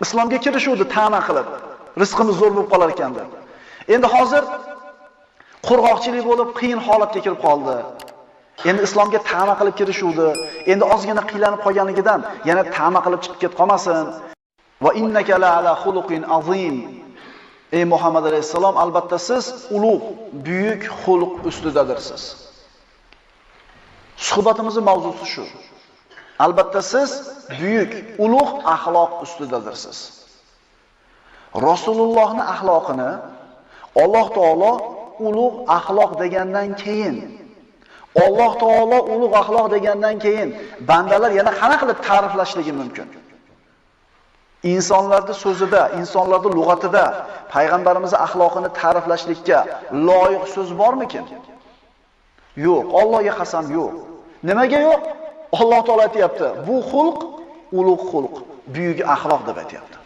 Islomga kirishuvdi ta'na qilib. Rizqimiz zo'r bo'lib qolar ekan deb. Endi hozir qurg'oqchilik bo'lib qiyin holatga kelib qoldi. Endi islomga ta'na qilib kirishuvdi. Endi ozgina qiylanib qolganligidan yana ta'na qilib chiqib ketib qolmasin. Va innaka la ala xuluqin azim. Ey Muhammad alayhisalom, albatta siz ulug', buyuk xuluq ustidadirsiz. Suhbatimizning mavzusi shu. Albatta siz buyuk, ulug' axloq ustidadirsiz. Rasulullohning axloqini Alloh taolo ulug' axloq degandan keyin, Alloh taolo ulug' axloq degandan keyin bandalar yana qana qilib ta'riflashligi mumkin? Insonlarning so'zida, insonlarning lug'atida payg'ambarimizning axloqini ta'riflashlikka loyiq so'z bormikin? Yo'q, Allohga qasam yo'q. Nimaga yo'q? Alloh taolo aytayapti, bu xulq ulug' xulq, buyuk axloq deb aytayapti.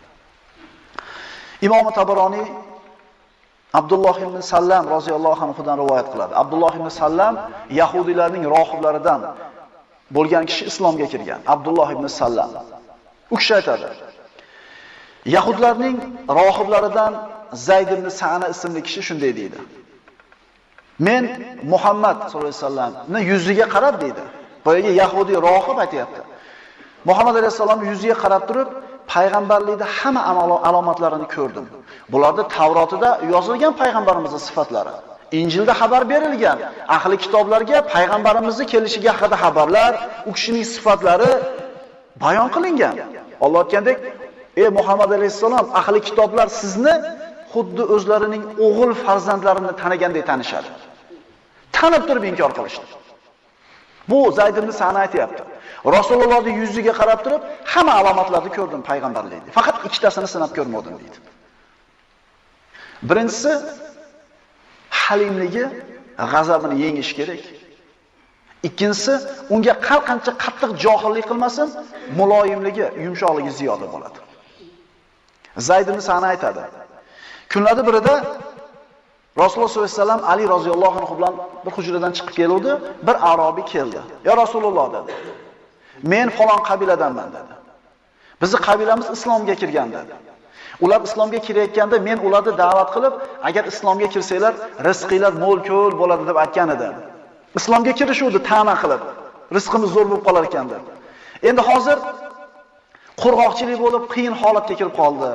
Imom Tabaroniy Abdulloh ibn Sallam roziyallohu anhudan rivoyat qiladi. Abdulloh ibn Sallam yahudiylarning rohiblaridan bo'lgan kishi islomga kirgan. Abdulloh ibn Sallam. U kishi aytadi: Yahudlarning rohiblaridan Zayd ibn Sa'na ismli kishi shunday deydi: Men Muhammad sollallohu alayhi vasallamning yuziga qarab deydi. Boyaga yahudiy rohib aytayapti. Muhammad alayhisalomning yuziga qarab turib, payg'ambarlikda hamma alomatlarini ko'rdim. Bularda Tavrotida yozilgan payg'ambarimizning sifatlari, Injilda xabar berilgan, ahli kitoblarga payg'ambarimizning kelishiga haqida xabarlar, u kishining sifatlari bayon qilingan. Alloh aytgandek, ey Muhammad alayhisalom, ahli kitoblar sizni xuddi o'zlarining o'g'il farzandlarini tanigandek tanishadi. Tanib turib inkor qilishdi. Bu Zayd ibn Sa'na aytayapti. Rasulullohning yuziga qarab turib, hamma alomatlarni ko'rdim payg'ambarlikda. Faqat ikkitasini sinab ko'rmadim deydi. Birinchisi halimligi, g'azabini yengish kerak. Ikkinchisi unga qancha qattiq johillik qilmasin, muloyimligi, yumshoqligi ziyoda bo'ladi. Zayd ibn Sa'na aytadi: Kunlarning birida Rasululloh sollallohu alayhi vasallam Ali roziyallohu anhu bilan bir hujradan chiqib keluvdi, bir arobiy keldi. "Ya Rasululloh" dedi. "Men falon qabiladanman" dedi. "Bizning qabilamiz islomga kirgan" dedi. Ular islomga kirayotganda men ularni da'vat qilib, agar islomga kirsanglar, rizqinglar mo'l-ko'l bo'ladi deb aytgan edim. Islomga kirishuvdi ta'na qilib, rizqimiz zo'r bo'lib qolar ekan deb. Endi hozir qurg'oqchilik bo'lib qiyin holatga kelib qoldi.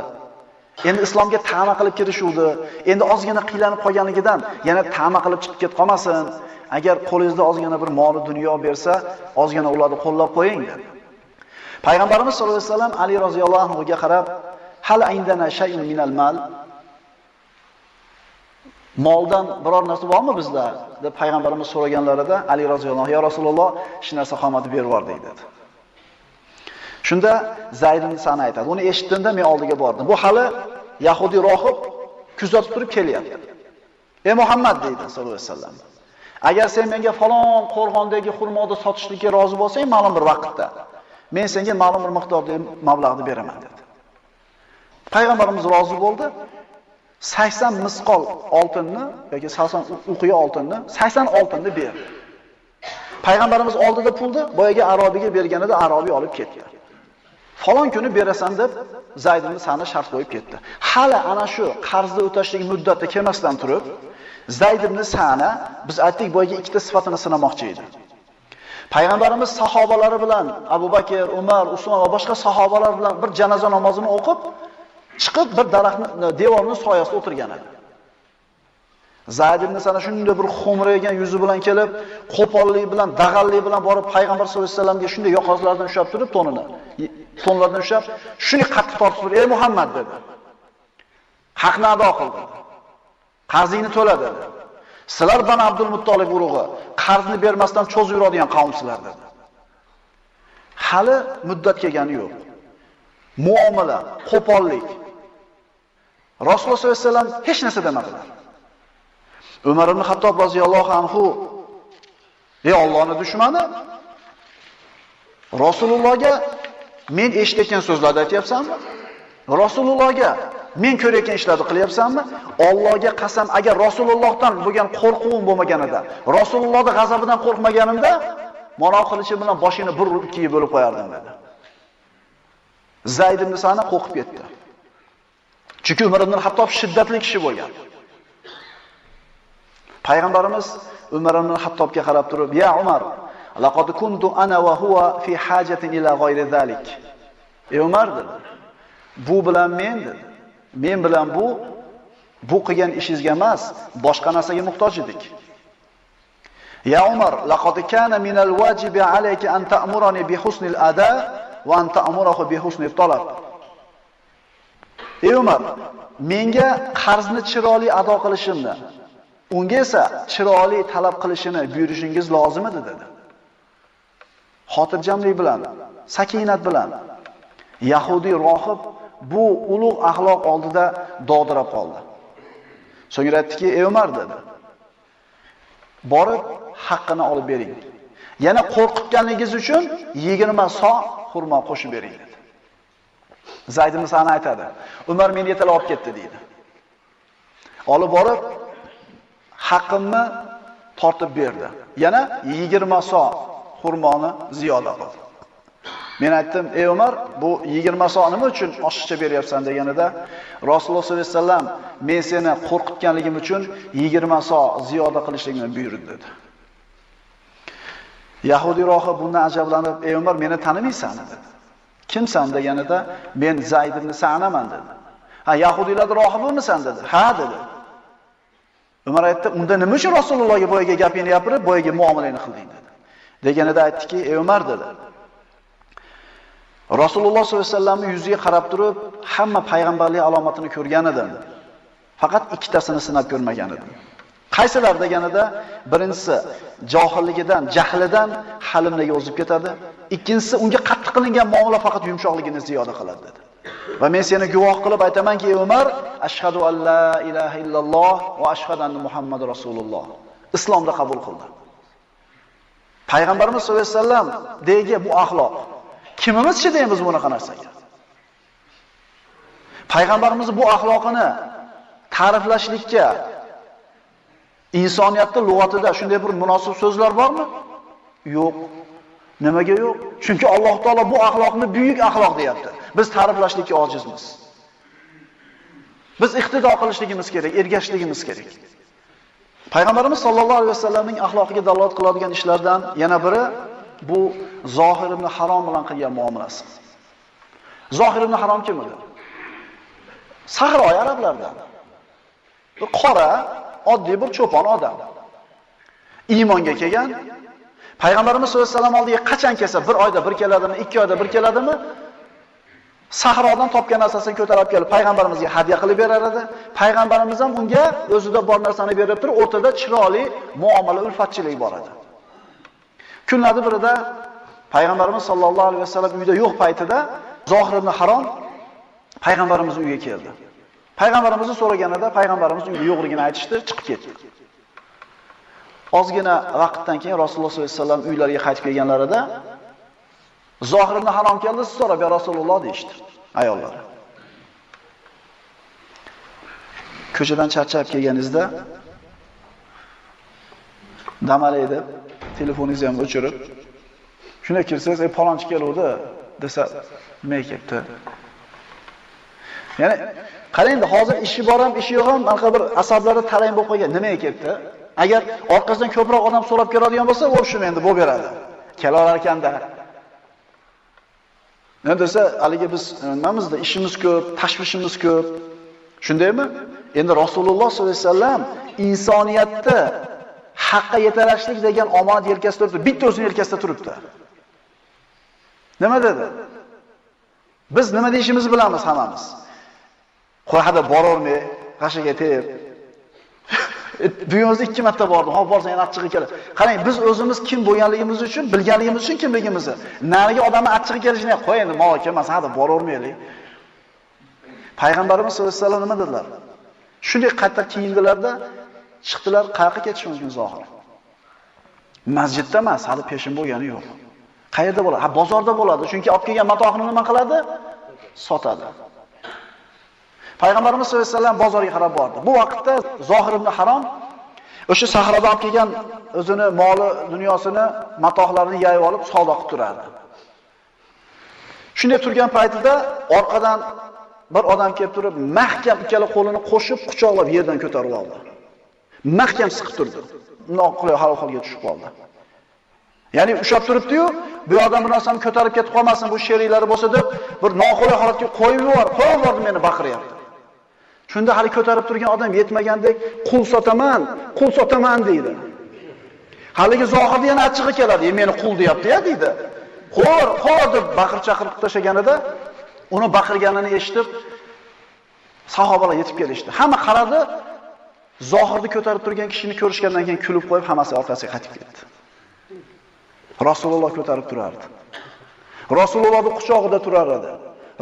Endi islomga ta'na qilib kirishuvdi. Endi ozgina qiylanib qolganligidan yana ta'na qilib chiqib ketib qolmasin. Agar qo'lingizda ozgina bir mol dunyo bersa, ozgina ularni qo'llab qo'ying dedi. Payg'ambarimiz sollallohu alayhi vasallam Ali roziyallohu anhu ga qarab, "Hal indana shay'un minal mal?" Moldan biror narsa bormi bizda? deb payg'ambarimiz so'raganlarida Ali roziyallohu anhu: "Ya Rasululloh, hech narsa qolmadi, berib yubordik" dedi. Shunda Zayd ibn Sa'na aytadi: "Uni eshitdimda men oldiga bordim. Bu hali yahudiy rohib kuzatib turib kelyapti. Ey Muhammad" deydi sollallohu alayhi vasallam. "Agar sen menga falon qo'rg'ondagi xurmoni sotishlikka rozi bo'lsang, ma'lum bir vaqtda, men senga ma'lum bir miqdordagi mablag'ni beraman" dedi. Payg'ambarimiz rozi bo'ldi. 80 misqol oltinni yoki 80 uqiya oltinni, 80 oltinni berdi. Payg'ambarimiz oldida pulni boyaga arobiga berganida arobiy olib ketdi. Falon kuni berasan deb Zayd ibn Sa'na shart qo'yib ketdi. Hali ana shu qarzni o'tashlik muddati kelmasdan turib, Zayd ibn Sa'na biz aytdik boyaga ikkita sifatini sinamoqchi edi. Payg'ambarimiz sahobalari bilan Abu Bakr, Umar, Usmon va boshqa sahobalar bilan bir janoza namozini o'qib, chiqib bir daraxtning devorning soyasida o'tirgan edi. Zayd ibn Sa'na shunday bir xo'mraygan yuzi bilan kelib, qo'pollik bilan, dag'allik bilan borib payg'ambar sollallohu alayhi vasallamga shunday yoqozlardan ushlab turib tonlardan ushlab, shuni qattiq tortib, "Ey Muhammad" dedi. "Haqni ado qil" dedi. "Qarzingni to'la" dedi. "Sizlar Bani Abdul Muttolib urug'i, qarzni bermasdan cho'zib yuradigan qavmsizlar" dedi. Hali muddat kelgani yo'q. Muomala, qo'pollik. Rasululloh sollallohu alayhi vasallam hech narsa demadilar. Umar ibn Xattob roziyallohu anhu: "Ey Allohning dushmani, Rasulullohga men eshitgan so'zlarni aytyapsanmi? Rasulullohga men ko'rayotgan ishlarni qilyapsanmi? Allohga qasam, agar Rasulullohdan bo'lgan qo'rquvim bo'lmaganida, Rasulullohning g'azabidan qo'rqmaganimda, mana qilichi bilan boshini bir ikkiga bo'lib qo'yardim" dedi. Zayd ibn Sana qo'rqib ketdi. Chunki Umar ibn Hattob shiddatli kishi bo'lgan. Payg'ambarimiz Umar ibn Hattobga qarab turib, "Ya Umar, laqad kuntu ana va huwa fi hajatin ila ghayri zalik." Ey Umar dedi. Bu bilan men dedi. Men bilan bu qilgan ishingizga emas, boshqa narsaga muhtoj edik. Ya Umar, laqad kana min al-wajibi alayka an ta'murani bi husni al-ada va an ta'murahu bi husni al-talab. Ey Umar, menga qarzni chiroyli ado qilishimni, unga esa chiroyli talab qilishini buyurishingiz lozim edi dedi. Xotirjamlik bilan, sakinat bilan Yahudi rohib bu ulug' axloq oldida dovdirab qoldi. So'ngra aytdiki, "Ey Umar" dedi. "Borib haqqini olib bering. Yana qo'rqitganligingiz uchun 20 so' xurmo qo'shib bering" dedi. Zayd ibn Sana aytadi. Umar meni yetalab olib ketdi deydi. Olib borib haqqimni tortib berdi. Yana 20 so' xurmoni ziyoda qildi. Men aytdim, "Ey Umar, bu 20 so' nima uchun oshiqcha beryapsan?" deganida, Rasululloh sollallohu alayhi vasallam men seni qo'rqitganligim uchun 20 so' ziyoda qilishingni buyurdi dedi. Yahudi rohib bundan ajablanib, "Ey Umar, meni tanimaysan?" dedi. "Kimsan?" deganida, "Men Zayd ibn Sa'naman" dedi. "Ha, Yahudiylarning rohibimisan?" dedi. "Ha" dedi. Umar aytdi, "Unda nima uchun Rasulullohga boyaga gapini gapirib, boyaga muomalani qilding?" dedi. Deganida aytdiki, "Ey Umar" dedi. Rasululloh sollallohu alayhi vasallamning yuziga qarab turib, hamma payg'ambarlik alomatini ko'rgan edim. Faqat ikkitasini sinab ko'rmagan edim. Qaysilar deganida, birinchisi johilligidan, jahlidan halimligi o'zib ketadi. Ikkinchisi unga qattiq qilingan muomala faqat yumshoqligini ziyoda qiladi dedi. Va men seni guvoh qilib aytamanki, ey Umar, ashhadu an la ilaha illalloh va ashhadu anna Muhammadur rasululloh. Islomda qabul qildi. Payg'ambarimiz sollallohu alayhi vasallam deyga bu axloq. Kimimiz chidaymiz bunaqa narsaga? Payg'ambarimiz bu axloqini ta'riflashlikka insoniyatning lug'atida shunday bir munosib so'zlar bormi? Yo'q. Nimaga yo'q? Chunki Alloh taolo bu axloqni buyuk axloq deyapti. Biz ta'riflashlikka ojizmiz. Biz iqtido qilishligimiz kerak, ergashligimiz kerak. Payg'ambarimiz sollallohu alayhi vasallamning axloqiga dalolat qiladigan ishlardan yana biri bu Zohir ibn Harom bilan qilgan muomalasi. Zohir ibn Harom kim edi? Sahro arablardan. Bir qora, oddiy bir cho'pon odam. Iymonga kelgan. Payg'ambarimiz sollallohu alayhi vasallam oldiga qachon kelsa, bir oyda bir keladimi, 2 oyda bir keladimi? Sahrodan topgan narsasini ko'tarib kelib payg'ambarimizga hadya qilib berar edi. Payg'ambarimiz ham unga o'zida bor narsani berib turib, o'rtada chiroyli muomala, ulfatchilik bor edi. Kunlarning birida payg'ambarimiz sollallohu alayhi vasallam uyda yo'q paytida Zohir ibn Harom payg'ambarimiz uyiga keldi. Payg'ambarimizni so'raganida payg'ambarimiz uyda yo'qligini aytishdi, chiqib ketdi. Ozgina vaqtdan keyin Rasululloh sollallohu alayhi vasallam uylariga qaytib kelganlarida Zohir ibn Harom keldi, so'rab, "Ya Rasululloh" deydi ayollar. Ko'chadan charchab kelganingizda damalaydi, telefoningizni ham o'chirib, shuna kirsangiz, "Ey palonchi keluvdi" desa, "Nima kelibdi?" Ya'ni qarangda, hozir ishi bor ham, ishi yo'q ham, anaqa bir asablari tarang bo'lib qolgan. Nima kelibdi? Agar orqasidan ko'proq odam so'rab keladigan bo'lsa, o'rishim endi bo'lib beradi. Kelar ekanda. Nima desa, haligi biz nimamizda ishimiz ko'p, tashvishimiz ko'p. Shundaymi? Endi Rasululloh sollallohu alayhi vasallam insoniyatda haqqa yetarashlik degan omonat yelkasida turibdi. Bitta o'zining yelkasida turibdi. Nima dedi? Biz nima deyishimizni bilamiz hammamiz. Qo'yada boravermay, g'ashaga tep. Dunyomizda 2 marta bordim. Hop borsang yana achchig'i keladi. Qarang, biz o'zimiz kim bo'lganligimiz uchun, bilganligimiz uchun kimligimizni, nariga odamni achchig'i kelishini qo'y endi, ma'lum emas, hada boravermaylik. Payg'ambarimiz sollallohu alayhi vasallam nima dedilar? Shunday qayta kiyindilarda chiqdilar, qayerga ketish mumkin Zohir? Masjidda emas, hali peshin bo'lgani yo'q. Qayerda bo'ladi? Ha, bozorda bo'ladi. Chunki olib kelgan matohini nima qiladi? Sotadi. Payg'ambarimiz sollallohu alayhi vasallam bozorga qarab bordi. Bu vaqtda Zohir ibn Harom o'sha sahroda olib kelgan o'zini moli, dunyosini, matohlarini yayib olib savdo qilib turardi. Shunday turgan paytida orqadan bir odam kelib turib, mahkam ikkala qo'lini qo'shib quchoqlab yerdan ko'tarib oldi. Mahkam siqib turdi. Noqulay holga tushib qoldi. Ya'ni ushlab turibdi-yu, bu odam bu narsani ko'tarib ketib qolmasin, bu sheriklari bo'lsa deb bir noqulay holatga qo'yib yubordi meni baqiryapti. Shunda hali ko'tarib turgan odam yetmagandek, qul sotaman deydi. Haligi zohirda yana achchig'i keladi, meni qul deyapti-ya deydi. Qo'r deb baqir-chaqirib tashaganida, uni baqirganini eshitib sahobalar yetib kelishdi. Hamma qaradi, zohirda ko'tarib turgan kishini ko'rishgandan keyin kulib qo'yib, hammasi orqasiga qaytib ketdi. Rasululloh ko'tarib turardi. Rasulullohning quchog'ida turar edi.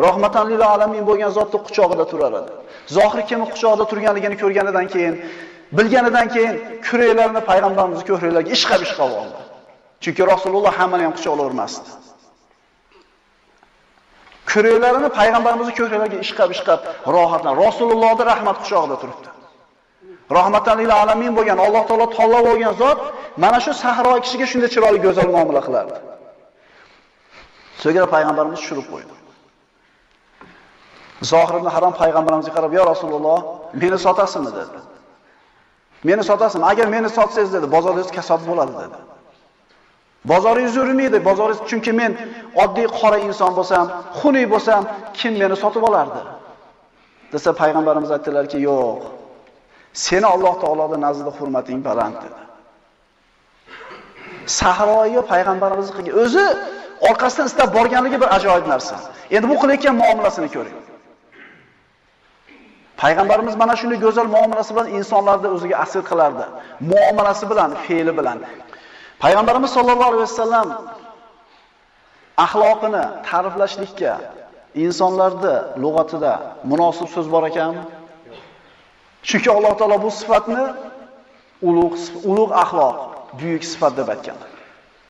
Rahmatan lil alamin bo'lgan zotning quchog'ida turar edi. Zohir kimning quchog'ida turganligini ko'rganidan keyin, bilganidan keyin kureklarini payg'ambarimiz ko'hraklarga ishqab oldi. Chunki Rasululloh hammani ham quchoqlavermasdi. Kureklarini payg'ambarimiz ko'hraklarga ishqab rohatlan. Rasulullohning rahmat quchog'ida turibdi. Rahmatan lil alamin bo'lgan Alloh taolo tanlab olgan zot mana shu sahro kishiga shunday chiroyli go'zal muomala qilardi. So'ngra payg'ambarimiz tushirib qo'ydi. Zohir ibn Harom payg'ambarimizga qarab, "Ya Rasululloh, meni sotasizmi?" dedi. "Meni sotasizmi? Agar meni sotsangiz" dedi, "bozoringiz kasob bo'ladi" dedi. "Bozoringiz yurmaydi, bozoringiz chunki men oddiy qora inson bo'lsam, xunuk bo'lsam, kim meni sotib olardi?" desa payg'ambarimiz aytdilarki, "Yo'q. Seni Alloh taoloning nazdida hurmating baland" dedi. Sahroga payg'ambarimiz qilgan o'zi orqasidan istab borganligi bir ajoyib narsa. Endi bu qilayotgan muomalasini ko'ring. Payg'ambarimiz mana shunday go'zal muomalasi bilan insonlarni o'ziga asir qilardi. Muomalasi bilan, fe'li bilan. Payg'ambarimiz sollallohu alayhi vasallam axloqini ta'riflashlikka insonlarda lug'atida munosib so'z bor ekanmi? Chunki Alloh taolo bu sifatni ulug' axloq, buyuk sifat deb aytgan.